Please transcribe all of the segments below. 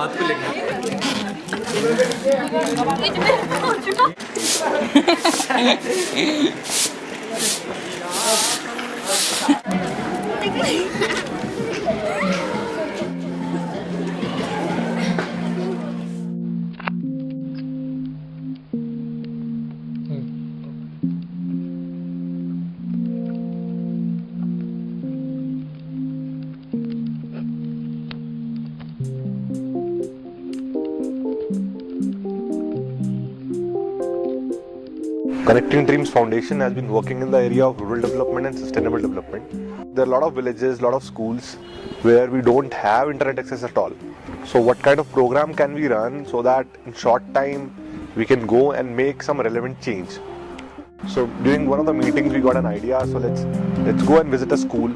हाथ पे लेंगे। Connecting Dreams Foundation has been working in the area of rural development and sustainable development. There are a lot of villages, a lot of schools where we don't have internet access at all. So what kind of program can we run so that in short time we can go and make some relevant change? So during one of the meetings we got an idea, so let's go and visit a school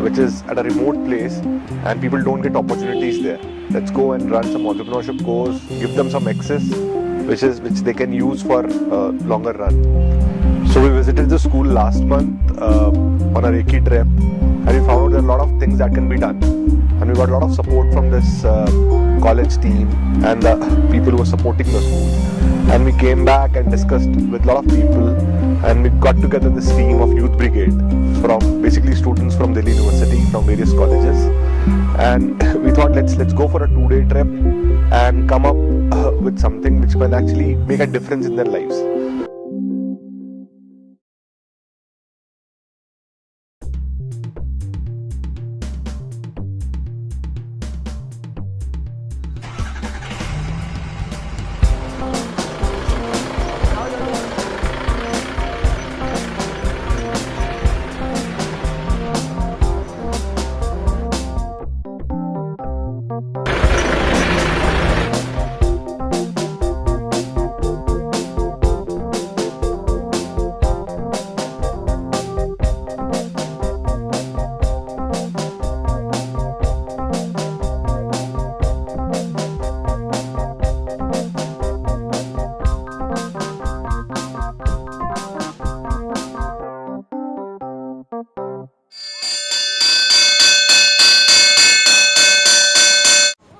which is at a remote place and people don't get opportunities there. Let's go and run some entrepreneurship course, give them some access which they can use for longer run. So we visited the school last month on a recce trip, and we found out there are a lot of things that can be done, and we got a lot of support from this college team and the people who were supporting the school. And we came back and discussed with a lot of people, and we got together this team of youth brigade from basically students from Delhi University, from various colleges, and we thought let's go for a 2-day trip and come up with something which can actually make a difference in their lives.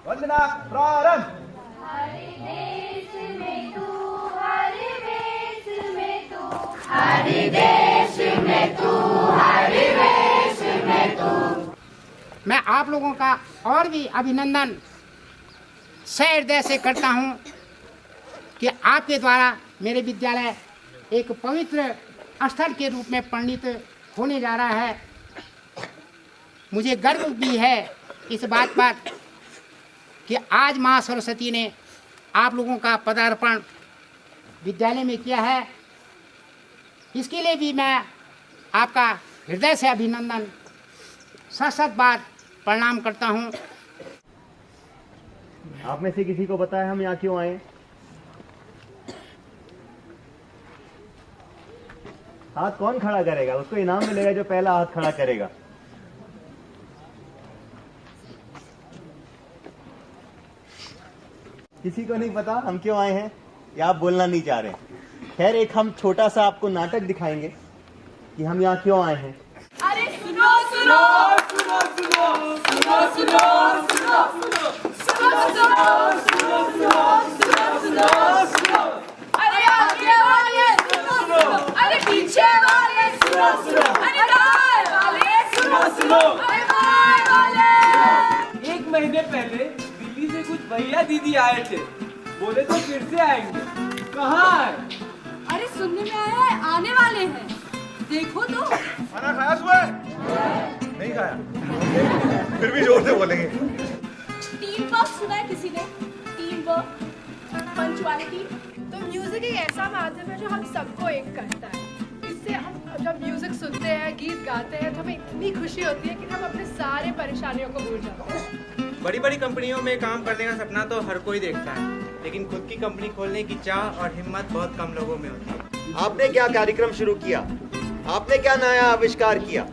वंदना प्रारंभ। हरे देश में तू, हरे देश में तू, हरे देश में तू, हरे देश में तू। मैं आप लोगों का और भी अभिनंदन सह हृदय से करता हूं कि आपके द्वारा मेरे विद्यालय एक पवित्र स्थल के रूप में परिणित होने जा रहा है। मुझे गर्व भी है इस बात पर कि आज माँ सरस्वती ने आप लोगों का पदार्पण विद्यालय में किया है। इसके लिए भी मैं आपका हृदय से अभिनंदन सत बार प्रणाम करता हूँ। आप में से किसी को पता है हम यहाँ क्यों आए? हाथ कौन खड़ा करेगा? उसको इनाम मिलेगा जो पहला हाथ खड़ा करेगा। किसी को नहीं पता हम क्यों आए हैं या आप बोलना नहीं चाह रहे? खैर, एक हम छोटा सा आपको नाटक दिखाएंगे कि हम यहाँ क्यों आए हैं। अरे सुनो सुनो सुनो सुनो सुनो सुनो सुनो सुनो सुनो सुनो सुनो, अरे आगे वाले सुनो सुनो, अरे पीछे वाले सुनो सुनो, अरे दाएं वाले सुनो सुनो, अरे बाएं वाले। 1 महीने पहले दिल्ली से कुछ भैया दीदी आए थे, बोले तो फिर से आएंगे। कहाँ है? अरे सुनने में आया है आने वाले हैं, देखो तो। खाना खाया सुबह? नहीं खाया। फिर भी जोर से बोलेंगे। टीम वर्क सुना है किसी ने? Team work, punctuality. तो म्यूजिक एक ऐसा माध्यम है जो हम सबको एक करता है। इससे हम जब म्यूजिक सुनते हैं, गीत गाते हैं, तो हमें इतनी खुशी होती है कि हम अपने सारे परेशानियों को भूल जाते हैं। बड़ी बड़ी कंपनियों में काम करने का सपना तो हर कोई देखता है, लेकिन खुद की कंपनी खोलने की चाह और हिम्मत बहुत कम लोगों में होती है। आपने क्या कार्यक्रम शुरू किया? आपने क्या नया आविष्कार किया?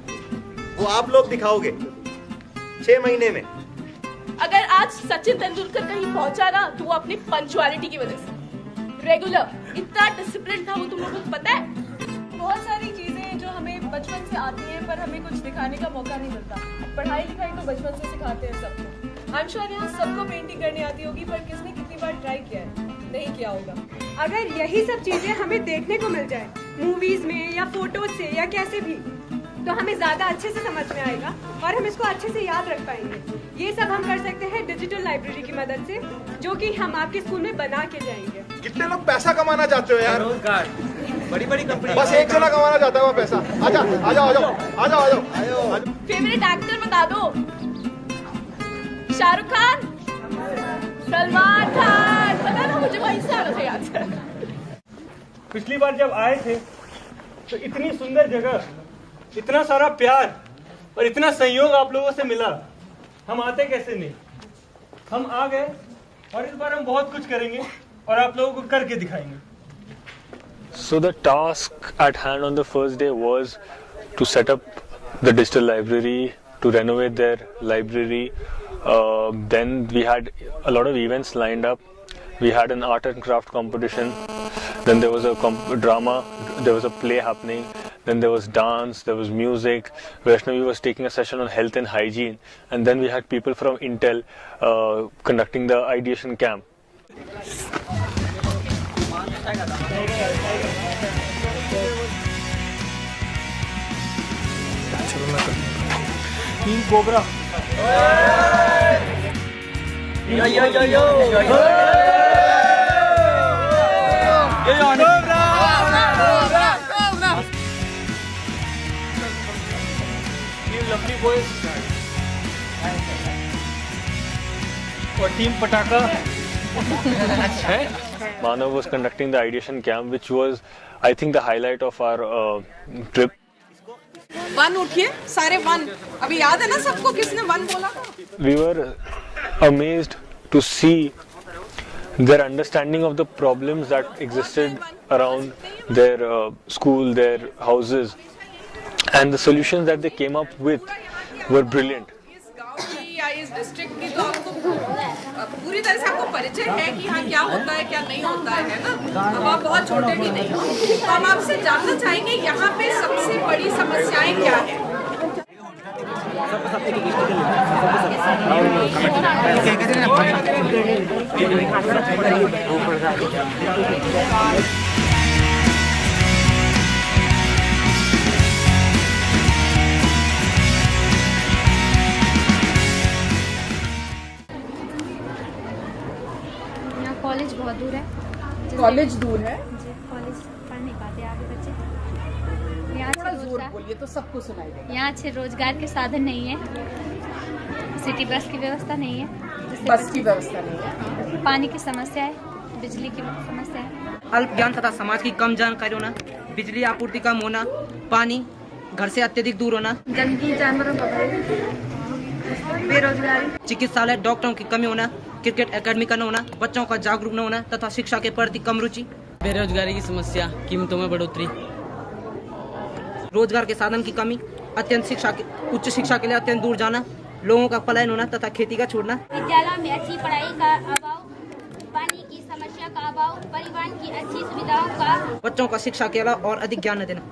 वो आप लोग दिखाओगे 6 महीने में। अगर आज सचिन तेंदुलकर कहीं पहुंचा ना, तो वो अपनी पंक्चुअलिटी की वजह से। रेगुलर, इतना डिसिप्लिन था वो, तुम लोगों को पता है? बहुत सारी चीजें जो हमें बचपन से आती हैं पर हमें कुछ दिखाने का मौका नहीं मिलता। पढ़ाई लिखाई तो बचपन से सिखाते हैं सबको। आई एम श्योर यहाँ सबको पेंटिंग करनी आती होगी, पर किसने कितनी बार ट्राई किया है? नहीं किया होगा। अगर यही सब चीजें हमें देखने को मिल जाए मूवीज में या फोटोज से या कैसे भी, तो हमें ज्यादा अच्छे से समझ में आएगा और हम इसको अच्छे से याद रख पाएंगे। ये सब हम कर सकते हैं डिजिटल लाइब्रेरी की मदद से, जो कि हम आपके स्कूल में बना के जाएंगे। कितने लोग पैसा कमाना चाहते हो यार? रोजगार, बड़ी बड़ी कंपनी, बस एक जना कमाना चाहता है वो पैसा। आजा आजा आजा आजा आजा। फेवरेट एक्टर बता दो। शाहरुख खान, सलमान खान, पता ना मुझे वहीं से आना था याद से। पिछली बार जब आए थे तो इतनी सुंदर जगह, इतना सारा प्यार और इतना सहयोग आप लोगों से मिला, हम आते कैसे नहीं। हम आ गए और इस बार हम बहुत कुछ करेंगे और आप लोगों को करके दिखाएंगे। So the task at hand on the first day was to set up the digital library, to renovate their library. Then we had a lot of events lined up. We had an art and craft competition. Then there was a drama. There was a play happening. Then there was dance. There was music. Vaishnavi was taking a session on health and hygiene. And then we had people from Intel conducting the ideation camp. Team Cobra. Yo yo yo yo. Yo yo Cobra. Team Lovely Boys. और Team Pataka. Manav was conducting the ideation camp, which was, I think, the highlight of our trip. One उठिए सारे one. अभी याद है ना सबको किसने one बोला था? We were amazed to see their understanding of the problems that existed around their school, their houses, and the solutions that they came up with were brilliant. इस गांव की या इस डिस्ट्रिक्ट की तो आपको पूरी तरह से आपको परिचय है कि हाँ क्या होता है क्या नहीं होता है ना। अब आप बहुत छोटे भी नहीं हो, तो हम आपसे जानना चाहेंगे यहाँ पे सबसे बड़ी समस्याएं क्या है। कॉलेज बहुत दूर है। कॉलेज दूर है? जी, कॉलेज पढ़ नहीं पाते आगे बच्चे। यहाँ थोड़ा जोर बोलिए तो सबको सुनाई देगा। यहाँ अच्छे रोजगार के साधन नहीं है, सिटी बस की व्यवस्था नहीं है, बस की व्यवस्था नहीं है, पानी की समस्या है, बिजली की समस्या है, अल्प ज्ञान तथा समाज की कम जानकारी होना, बिजली आपूर्ति कम होना, पानी घर से अत्यधिक दूर होना, गंदगी, जानवरों का बेरोजगारी, चिकित्सालय डॉक्टरों की कमी होना, क्रिकेट एकेडमी का न होना, बच्चों का जागरूक न होना तथा शिक्षा के प्रति कम रुचि, बेरोजगारी की समस्या, कीमतों में बढ़ोतरी, रोजगार के साधन की कमी, उच्च शिक्षा के लिए अत्यंत दूर जाना, लोगों का पलायन होना तथा खेती का छोड़ना, विद्यालय में अच्छी पढ़ाई का अभाव, पानी की समस्या का अभाव, परिवहन की अच्छी सुविधाओं का, बच्चों का शिक्षा के अलावा और अधिक ज्ञान न देना।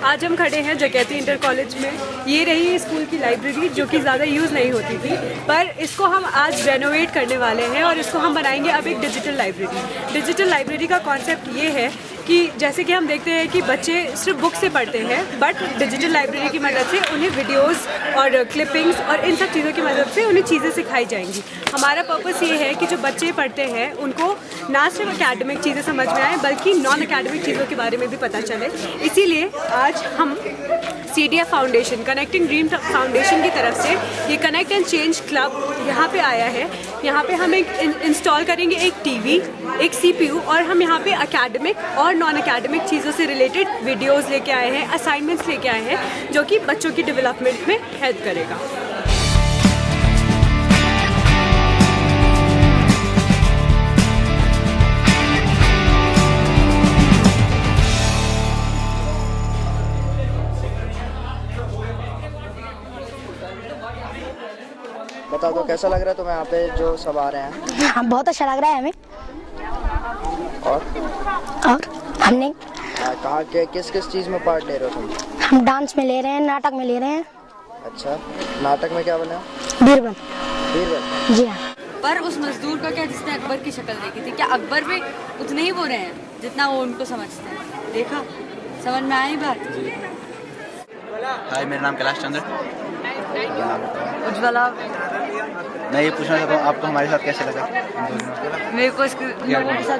आज हम खड़े हैं जगैती इंटर कॉलेज में। ये रही स्कूल की लाइब्रेरी जो कि ज़्यादा यूज़ नहीं होती थी, पर इसको हम आज रेनोवेट करने वाले हैं और इसको हम बनाएंगे अब एक डिजिटल लाइब्रेरी। डिजिटल लाइब्रेरी का कॉन्सेप्ट ये है कि जैसे कि हम देखते हैं कि बच्चे सिर्फ बुक से पढ़ते हैं, बट डिजिटल लाइब्रेरी की मदद से उन्हें वीडियोस और क्लिपिंग्स और इन सब चीज़ों की मदद से उन्हें चीज़ें सिखाई जाएंगी। हमारा पर्पस ये है कि जो बच्चे पढ़ते हैं उनको ना सिर्फ एकेडमिक चीज़ें समझ में आए बल्कि नॉन एकेडमिक चीज़ों के बारे में भी पता चले। इसीलिए आज हम CDF foundation, connecting dream foundation की तरफ से ये कनेक्ट एंड चेंज क्लब यहाँ पे आया है। यहाँ पे हम एक इंस्टॉल करेंगे एक टीवी, एक CPU और हम यहाँ पे एकेडमिक और नॉन एकेडमिक चीज़ों से रिलेटेड वीडियोस लेके आए हैं, असाइनमेंट्स लेके आए हैं जो कि बच्चों की डेवलपमेंट में हेल्प करेगा। बता दो कैसा लग रहा है तुम्हें यहाँ पे जो सब आ रहे हैं? हाँ, बहुत अच्छा लग रहा है हमें। और हमने कहाँ के किस किस चीज़ में पार्ट ले रहे हो तुम? हम डांस में ले रहे हैं, नाटक में ले रहे हैं। अच्छा, नाटक में क्या बना? बीरबल। बीरबल? जी हाँ। पर उस मजदूर का क्या जिसने अकबर की शक्ल देखी थी, क्या अकबर भी उतने ही वो रहे हैं जितना वो उनको समझते हैं? देखा, समझ में आई बात? हाय, मेरा नाम कैलाश चंद्र। उज्ज्वला। मैं ये पूछना चाहता हूँ आपको हमारे साथ कैसे लगा? मेरे को लोगों के साथ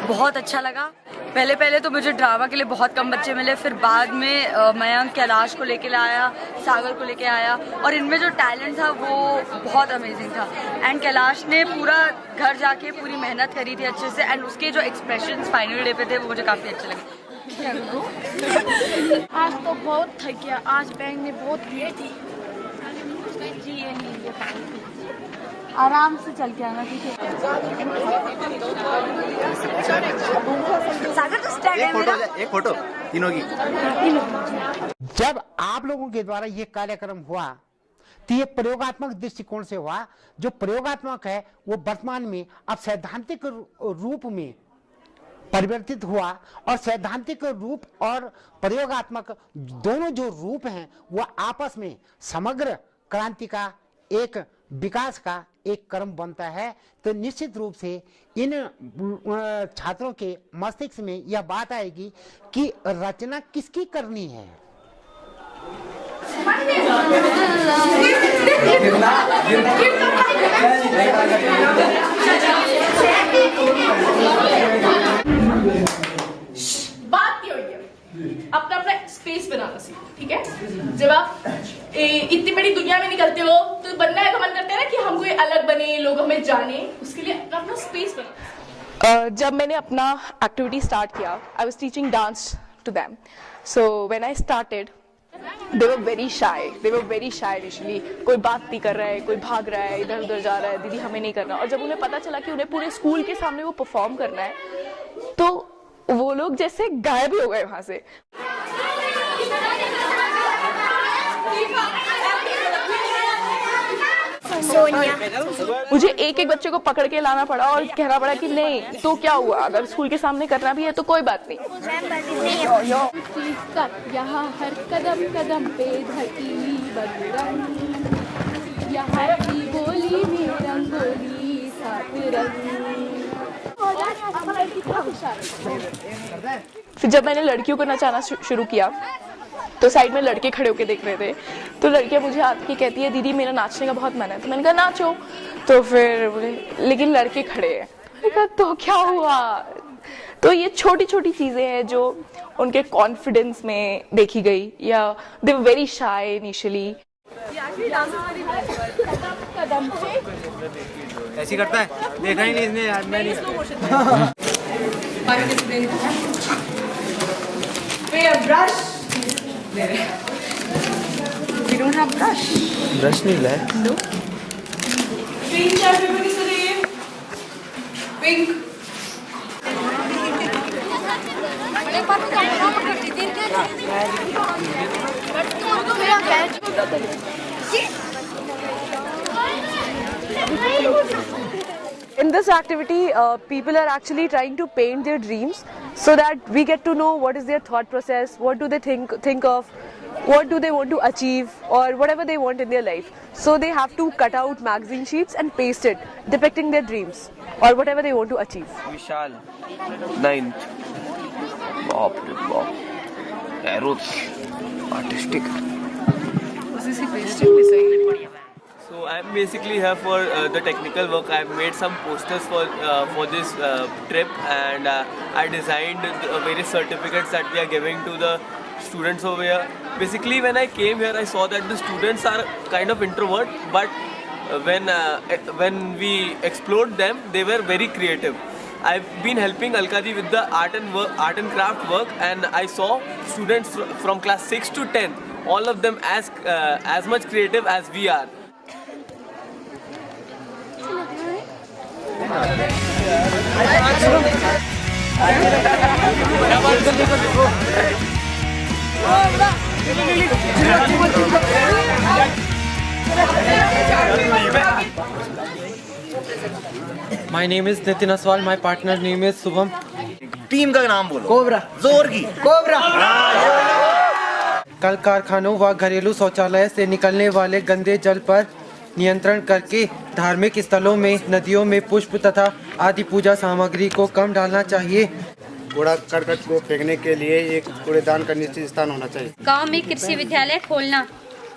बहुत अच्छा लगा। पहले तो मुझे ड्रामा के लिए बहुत कम बच्चे मिले, फिर बाद में मयंक कैलाश को लेके आया, सागर को लेके आया, और इनमें जो टैलेंट था वो बहुत अमेजिंग था। एंड कैलाश ने पूरा घर जाके पूरी मेहनत करी थी अच्छे से, एंड उसके जो एक्सप्रेशंस फाइनल डे पे थे वो मुझे काफ़ी अच्छे लगे। आज तो बहुत थक गया, आज बैंक में बहुत भीड़ थी। जी ये आराम से चल के आना, ठीक है? सागर तो स्टैंड है मेरा। एक फोटो तीनों की। जब आप लोगों के द्वारा ये कार्यक्रम हुआ तो ये प्रयोगात्मक दृष्टिकोण से हुआ। जो प्रयोगात्मक है वो वर्तमान में अब सैद्धांतिक रूप में परिवर्तित हुआ, और सैद्धांतिक रूप और प्रयोगात्मक दोनों जो रूप हैं वो आपस में समग्र क्रांति का, एक विकास का एक क्रम बनता है। तो निश्चित रूप से इन छात्रों के मस्तिष्क में यह बात आएगी कि रचना किसकी करनी है। बात ये हुई है, अपना अपना स्पेस बनाना सीखो, ठीक है? जब आप इतनी बड़ी दुनिया में निकलते हो तो बनना है, मन करता है ना कि हम कोई अलग बने, लोग हमें जाने, उसके लिए अपना अपना स्पेस बनाना। जब मैंने अपना एक्टिविटी स्टार्ट किया, I was teaching dance to them. So when I started they were very shy initially। कोई बात नहीं कर रहा है, कोई भाग रहा है, इधर उधर जा रहा है, दीदी हमें नहीं करना। और जब उन्हें पता चला कि उन्हें पूरे स्कूल के सामने वो परफॉर्म करना है, तो वो लोग जैसे गायब ही हो गए वहां से। मुझे एक एक बच्चे को पकड़ के लाना पड़ा और कहना पड़ा कि नहीं तो क्या हुआ, अगर स्कूल के सामने करना भी है तो कोई बात नहीं। यहाँ हर कदम कदम पे धरती बदरंग, यहाँ की बोली में रंगोली सात रंग। फिर जब मैंने लड़कियों को नचाना शुरू किया तो साइड में लड़के खड़े होके देख रहे थे, तो लड़कियां मुझे आती के कहती है दीदी मेरा नाचने का बहुत मन है। तो मैंने कहा नाचो, तो फिर बोले लेकिन लड़के खड़े हैं। मैंने कहा तो क्या हुआ? तो ये छोटी छोटी चीजें हैं जो उनके कॉन्फिडेंस में देखी गई, या दे वर वेरी शाय इनिशियली। ऐसी करता है, देखा ही नहीं इसने यार। मैं नहीं We don't have brush. Brush नहीं लाया? No. Pink, everybody say pink. In this activity, people are actually trying to paint their dreams so that we get to know what is their thought process, what do they think of, what do they want to achieve, or whatever they want in their life. So they have to cut out magazine sheets and paste it, depicting their dreams or whatever they want to achieve. Vishal, 9th. बाप रे बाप, arrows, artistic. So I'm basically here for the technical work. I've made some posters for this trip, and I designed various certificates that we are giving to the students over here. Basically, when I came here, I saw that the students are kind of introvert, but when we explored them, they were very creative. I've been helping Alka-ji with the art and craft work, and I saw students from class 6 to 10, all of them as much creative as we are. My name is Nitin Aswal. My partner name is Subham. Team का नाम बोलो। Cobra. जोर की। Cobra. कल कारखानों व घरेलू शौचालय से निकलने वाले गंदे जल पर नियंत्रण करके धार्मिक स्थलों में, नदियों में पुष्प तथा आदि पूजा सामग्री को कम डालना चाहिए। कूड़ा करकट को फेंकने के लिए एक कूड़ेदान का निश्चित स्थान होना चाहिए। गांव में कृषि विद्यालय खोलना।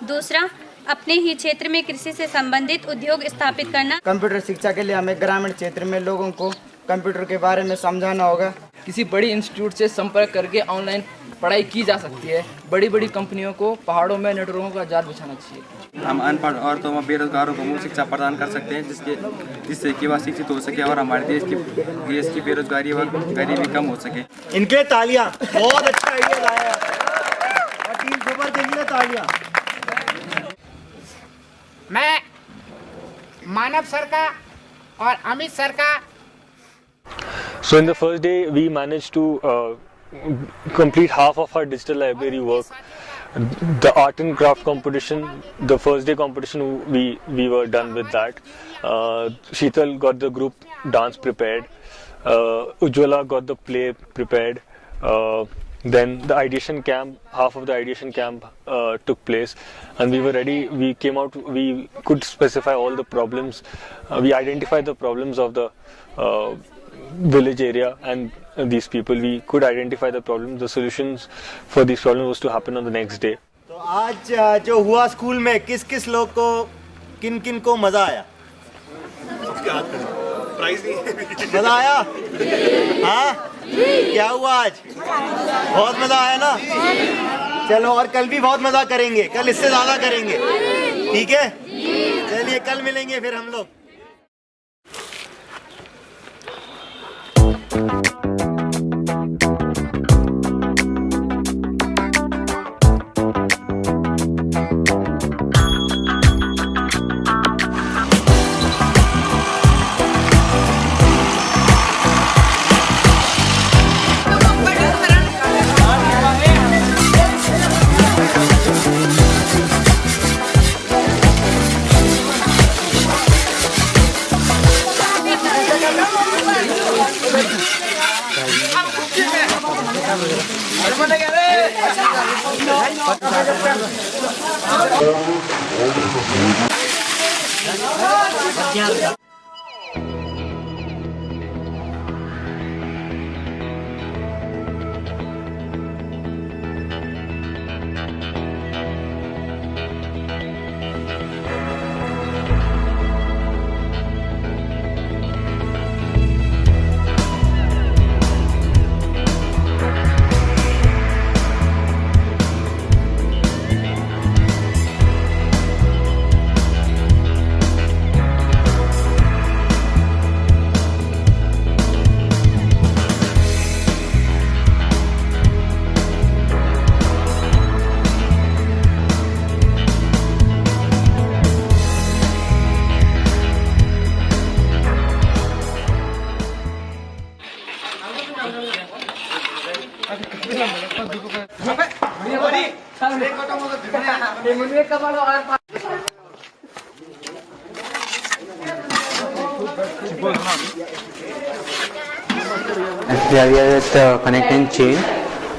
दूसरा, अपने ही क्षेत्र में कृषि से संबंधित उद्योग स्थापित करना। कंप्यूटर शिक्षा के लिए हमें ग्रामीण क्षेत्र में लोगों को कंप्यूटर के बारे में समझाना होगा। किसी बड़ी इंस्टीट्यूट से संपर्क करके ऑनलाइन पढ़ाई की जा सकती है। बड़ी बड़ी कंपनियों को पहाड़ों में नेटवर्कों का जाल बिछाना चाहिए। हम अनपढ़ औरतों व बेरोजगारों को मुफ्त शिक्षा प्रदान कर सकते हैं, जिससे कि वह शिक्षित हो सके और हमारे देश की बेरोजगारी व गरीबी कम हो सके। इनके तालियां, बहुत अच्छा आइडिया लाया और टीम गोबर के लिए तालियां। मैं मानव सर का और अमित सर का। So in the first day we managed to complete half of our digital library work. The art and craft competition, the first day competition, we were done with that. Sheetal got the group dance prepared. Ujjwala got the play prepared. Then the ideation camp, half of the ideation camp took place, and we were ready. We came out, we could specify all the problems. We identified the problems of the village area and these people. We could identify the problems. The solutions for these problems was to happen on the next day. तो आज जो हुआ school में, किस किस लोग को, किन किन को मजा आया? मजा आया? हाँ? क्या हुआ आज? बहुत मजा आया ना? चलो, और कल भी बहुत मजा करेंगे, कल इससे ज्यादा करेंगे, ठीक है? चलिए, कल मिलेंगे फिर हम लोग। We are here at Connect and Change.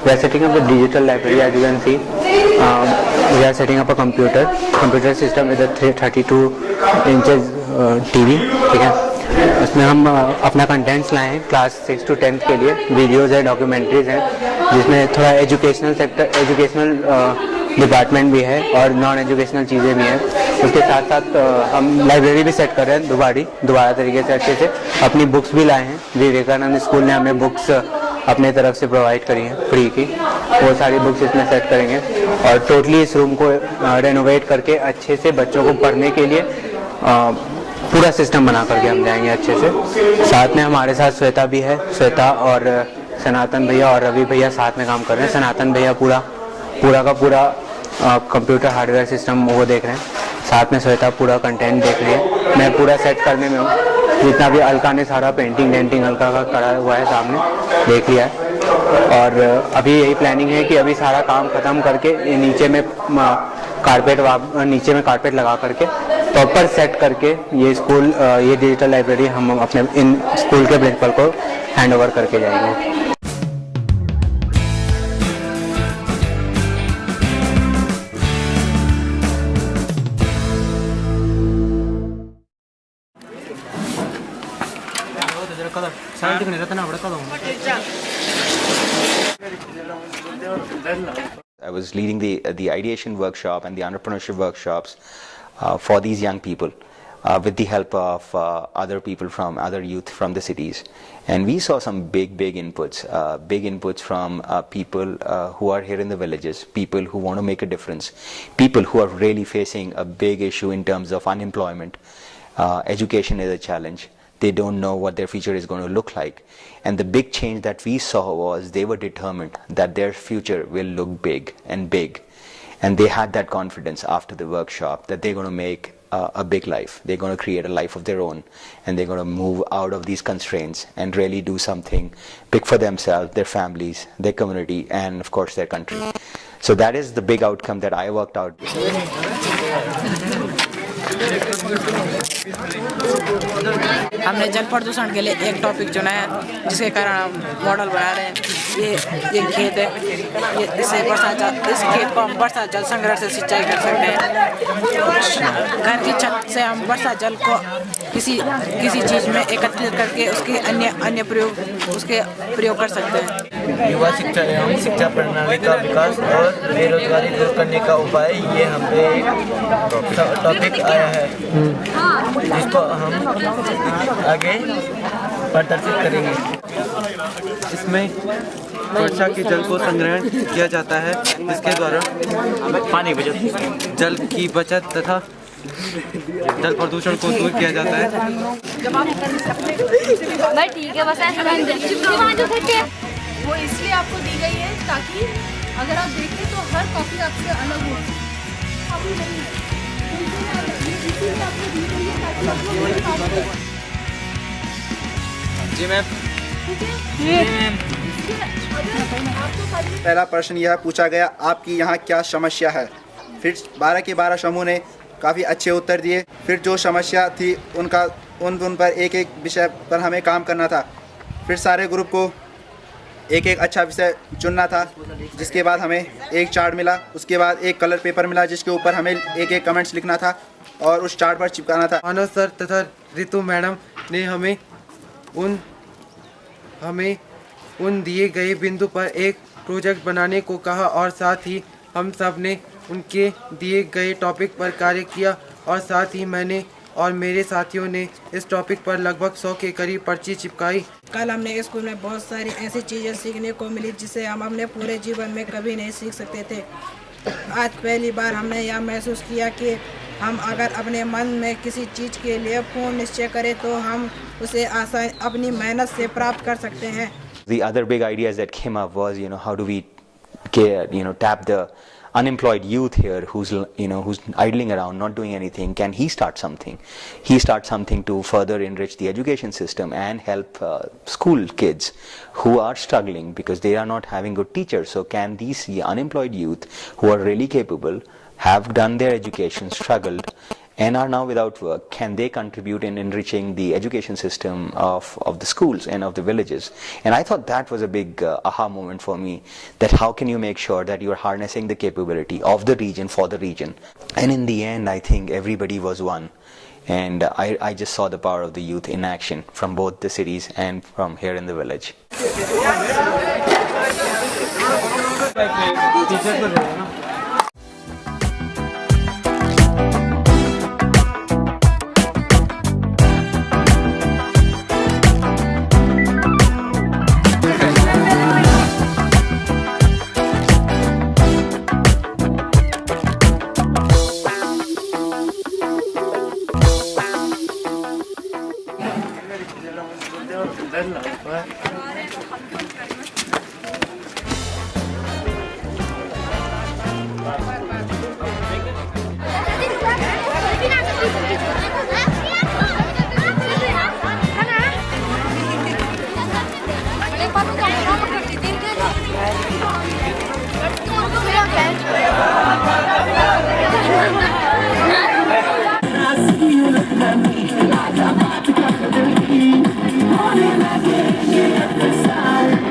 We are setting up a digital library. As you can see, we are setting up a computer system with a 32 inches TV. ठीक है, उसमें हम अपना कंटेंट्स लाए हैं क्लास 6 to 10 के लिए। Videos है, डॉक्यूमेंट्रीज हैं, जिसमें थोड़ा एजुकेशनल डिपार्टमेंट भी है और नॉन एजुकेशनल चीज़ें भी हैं। उसके साथ साथ हम लाइब्रेरी भी सेट कर रहे हैं दोबारा तरीके से अच्छे से। अपनी बुक्स भी लाए हैं, विवेकानंद स्कूल ने हमें बुक्स अपने तरफ से प्रोवाइड करी हैं फ्री की, वो सारी बुक्स इसमें सेट करेंगे और टोटली इस रूम को रेनोवेट करके अच्छे से बच्चों को पढ़ने के लिए पूरा सिस्टम बना करके हम जाएंगे अच्छे से। साथ में हमारे साथ श्वेता भी है, श्वेता और सनातन भैया और रवि भैया साथ में काम कर रहे हैं। सनातन भैया पूरा का पूरा कंप्यूटर हार्डवेयर सिस्टम वो देख रहे हैं, साथ में श्वेता पूरा कंटेंट देख रही है। मैं पूरा सेट करने में हूँ, जितना भी अलका ने सारा पेंटिंग अलका का करा हुआ है सामने देख लिया है। और अभी यही प्लानिंग है कि अभी सारा काम ख़त्म करके नीचे में कारपेट लगा करके प्रॉपर सेट करके ये डिजिटल लाइब्रेरी हम अपने इन स्कूल के प्रिंसिपल को हैंड ओवर करके जाएंगे। I was leading the ideation workshop and the entrepreneurship workshops for these young people with the help of other people from other youth from the cities, and we saw some big inputs from people who are here in the villages, people who want to make a difference, people who are really facing a big issue in terms of unemployment. Education is a challenge. They don't know what their future is going to look like. And the big change that we saw was they were determined that their future will look big. And they had that confidence after the workshop that they're going to make a big life. They're going to create a life of their own. And they're going to move out of these constraints and really do something big for themselves, their families, their community, and of course their country. So that is the big outcome that I worked out. हमने जल प्रदूषण के लिए एक topic चुना है जिसके कारण हम मॉडल बना रहे हैं। ये खेत है, इस खेत को हम वर्षा जल संग्रह से सिंचाई कर सकते हैं। घर की छत से हम वर्षा जल को किसी चीज़ में एकत्रित करके उसके अन्य प्रयोग कर सकते हैं। युवा शिक्षा एवं शिक्षा प्रणाली का विकास और बेरोजगारी दूर करने का उपाय, ये हम पे एक टॉपिक आया है जिसको हम आगे प्रदर्शित करेंगे। इसमें वर्षा के जल को संग्रहण किया जाता है जिसके द्वारा पानी बचत, जल की बचत तथा जल प्रदूषण को दूर किया जाता है। भाई ठीक है, बस ऐसा वो इसलिए आपको दी गई है ताकि अगर आप देखें तो हर कॉपी आपसे अलग हो। जी मैम। पहला प्रश्न यह पूछा गया, आपकी यहाँ क्या समस्या है? फिर 12 के 12 समूह ने काफ़ी अच्छे उत्तर दिए। फिर जो समस्या थी उन पर एक विषय पर हमें काम करना था। फिर सारे ग्रुप को एक अच्छा विषय चुनना था, जिसके बाद हमें एक चार्ट मिला। उसके बाद एक कलर पेपर मिला जिसके ऊपर हमें एक कमेंट्स लिखना था और उस चार्ट पर चिपकाना था। मानव सर तथा रितु मैडम ने हमें उन दिए गए बिंदु पर एक प्रोजेक्ट बनाने को कहा और साथ ही हम सब ने उनके दिए गए टॉपिक पर कार्य किया और साथ ही मैंने और मेरे साथियों ने इस टॉपिक पर लगभग 100 के करीब पर्ची चिपकाई। कल हमने स्कूल में बहुत सारी ऐसी चीज़ें सीखने को मिली जिसे हम अपने पूरे जीवन में कभी नहीं सीख सकते थे। आज पहली बार हमने यह महसूस किया कि हम अगर अपने मन में किसी चीज़ के लिए पूर्ण निश्चय करें तो हम उसे आसान अपनी मेहनत से प्राप्त कर सकते हैं। The other big ideas that came up was, how do we tap the unemployed youth here who's idling around, not doing anything. Can he start something? He starts something to further enrich the education system and help school kids who are struggling because they are not having good teachers. So can these unemployed youth who are really capable, have done their education, struggled, and are now without work, can they contribute in enriching the education system of the schools and of the villages? And I thought that was a big aha moment for me, that how can you make sure that you are harnessing the capability of the region for the region? And in the end, I think everybody was one. And I just saw the power of the youth in action from both the cities and from here in the village. Morning, I get the side.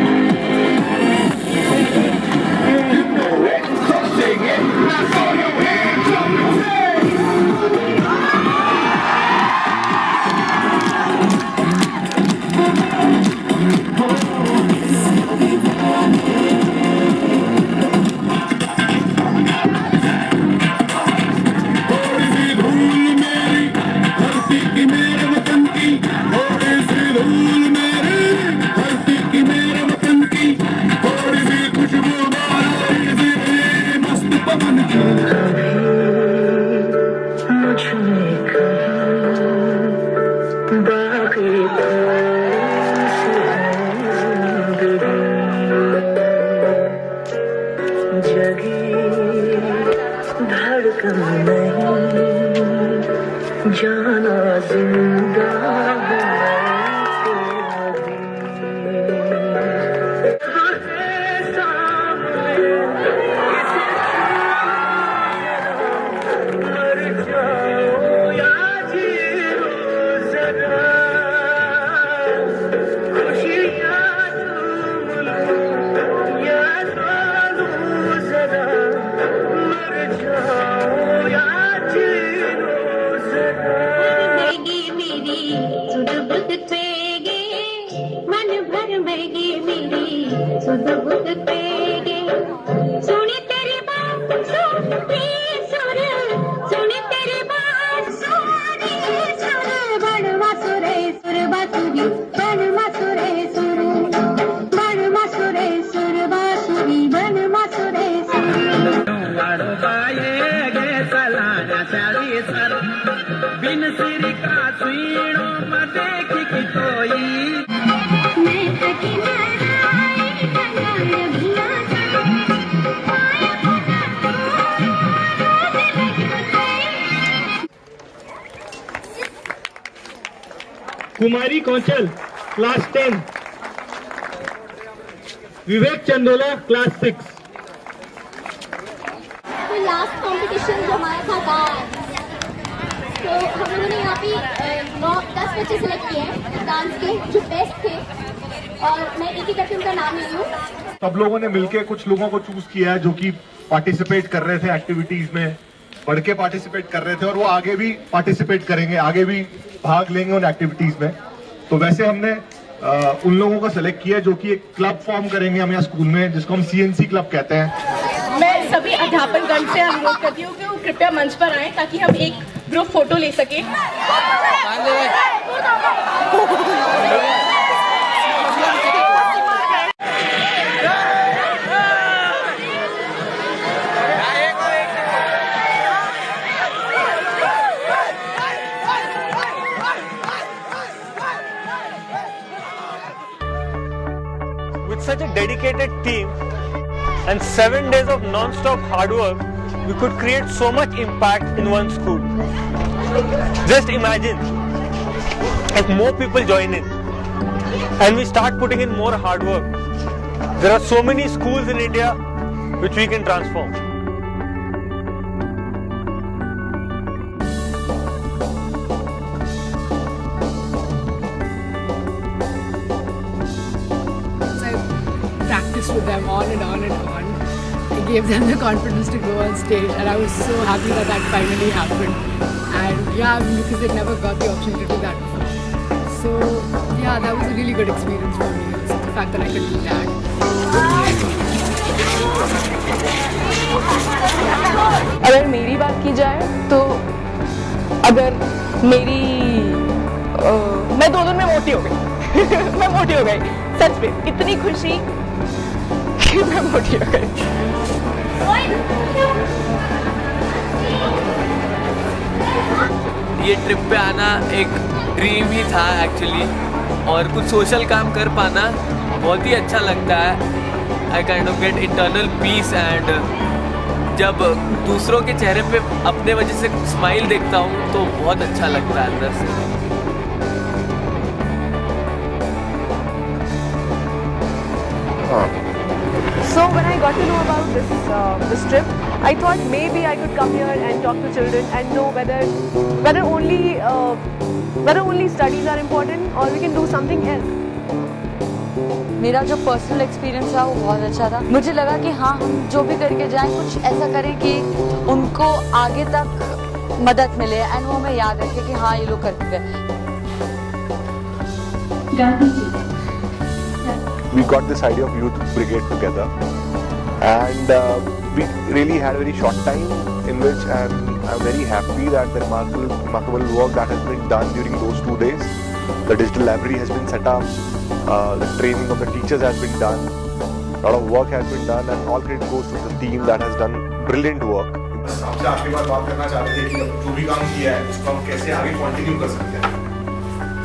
सुध बुध तेरे सुनी तेरी बात सुनी सुर सुनी तेरी बात सुनी सुर बनवा सुरे सुर बासुरी बनवा सुरे सुर बनवा सुरे सुर बासुरी बनवा सुरे बिन सिर का सुईणो मते की तोई मैं तकी नाराई कनार भिया कुमारी कौंचल क्लास 10, विवेक चंदोला क्लास 6। तो लास्ट कंपटीशन जो हमारा था डांस, तो हम लोगों ने यहाँ पे 9-10 बच्चे सिलेक्ट किए हैं डांस के जो बेस्ट थे, और मैं एक एक करके उनका नाम ले रही हूँ। सब लोगों ने मिलकर कुछ लोगों को चूज किया है जो कि पार्टिसिपेट कर रहे थे एक्टिविटीज में, बढ़ के पार्टिसिपेट कर रहे थे, और वो आगे भी पार्टिसिपेट करेंगे, आगे भी भाग लेंगे उन एक्टिविटीज में। तो वैसे हमने उन लोगों को सेलेक्ट किया जो कि एक क्लब फॉर्म करेंगे हम यहाँ स्कूल में, जिसको हम CNC क्लब कहते हैं। मैं सभी अध्यापकगण से अनुरोध करती हूँ कि वो कृपया मंच पर आएं ताकि हम एक ग्रुप फोटो ले सकें। With such a dedicated team and 7 days of non-stop hard work, we could create so much impact in one school. Just imagine if more people join in and we start putting in more hard work. There are so many schools in India which we can transform. Practiced with them on and on and on. I gave them the confidence to go on stage, and I was so happy that that finally happened. And yeah, because they never got the opportunity to do that before. So yeah, that was a really good experience for me. So the fact that I could do that. अगर मेरी बात की जाए तो अगर मेरी मैं 2 दिन में मोटी हो गई मैं मोटी हो गई, सच में इतनी खुशी कि मैं मोटी हो गई। ये ट्रिप पे आना एक ड्रीम ही था एक्चुअली, और कुछ सोशल काम कर पाना बहुत ही अच्छा लगता है। I kind of get internal peace, and जब दूसरों के चेहरे पे अपने वजह से स्माइल देखता हूँ तो बहुत अच्छा लगता है अंदर से। So when I got to know about this trip, I thought maybe I could come here and talk to children and know whether only studies are important or we can do something else. मेरा जो personal experience था वो बहुत अच्छा था। मुझे लगा कि हाँ, हम जो भी करके जाएं कुछ ऐसा करें कि उनको आगे तक मदद मिले एंड वो हमें याद रखे कि हाँ ये लोग करते थे। We got this idea of youth brigade together, and we really had a very short time in which, and I'm very happy that the remarkable work that has been done during those 2 days. The digital library has been set up, the training of the teachers has been done, a lot of work has been done, and all credit goes to the team that has done brilliant work. आपसे आखिरी बात करना चाह रहे थे कि जो भी काम किया है उसको हम कैसे आगे कंटिन्यू कर सकते हैं।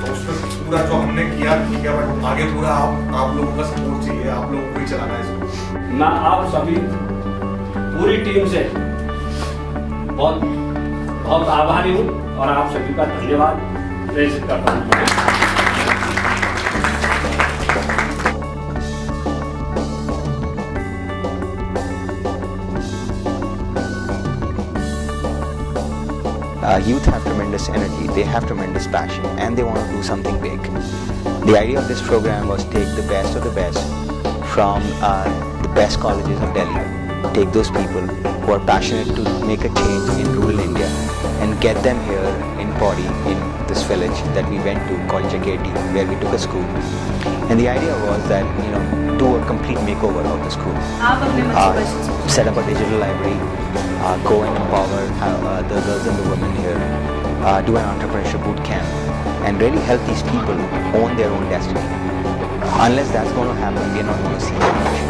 तो उसमें पूरा जो हमने किया ठीक है, बट आगे पूरा आप लोगों का सपोर्ट चाहिए, आप लोगों को ही चलाना है इसको। मैं आप सभी पूरी टीम से बहुत बहुत आभारी हूँ और आप सभी का धन्यवाद प्रेषित करता हूँ। Youth have tremendous energy, they have tremendous passion, and they want to do something big. The idea of this program was take the best of the best from the best colleges of Delhi, take those people who are passionate to make a change in rural India and get them here in Pauri, in this village that we went to called Jaketi, where we took a school. And the idea was that, do a complete makeover of the school. आप अपने बच्चों को Set up a digital library, go and empower the girls and the women here, do an entrepreneurship boot camp, and really help these people own their own destiny. Unless that's going to happen, we're not going to see that much.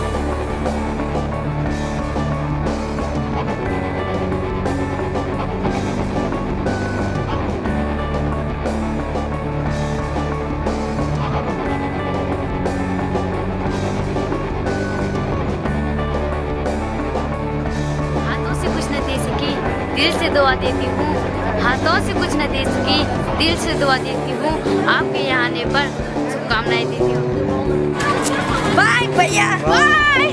दिल से दुआ देती हूँ, हाथों से कुछ न दे सकी, दिल से दुआ देती हूँ, आपके यहाँ आने पर शुभकामनाएं देती हूँ। बाय भैया, बाय।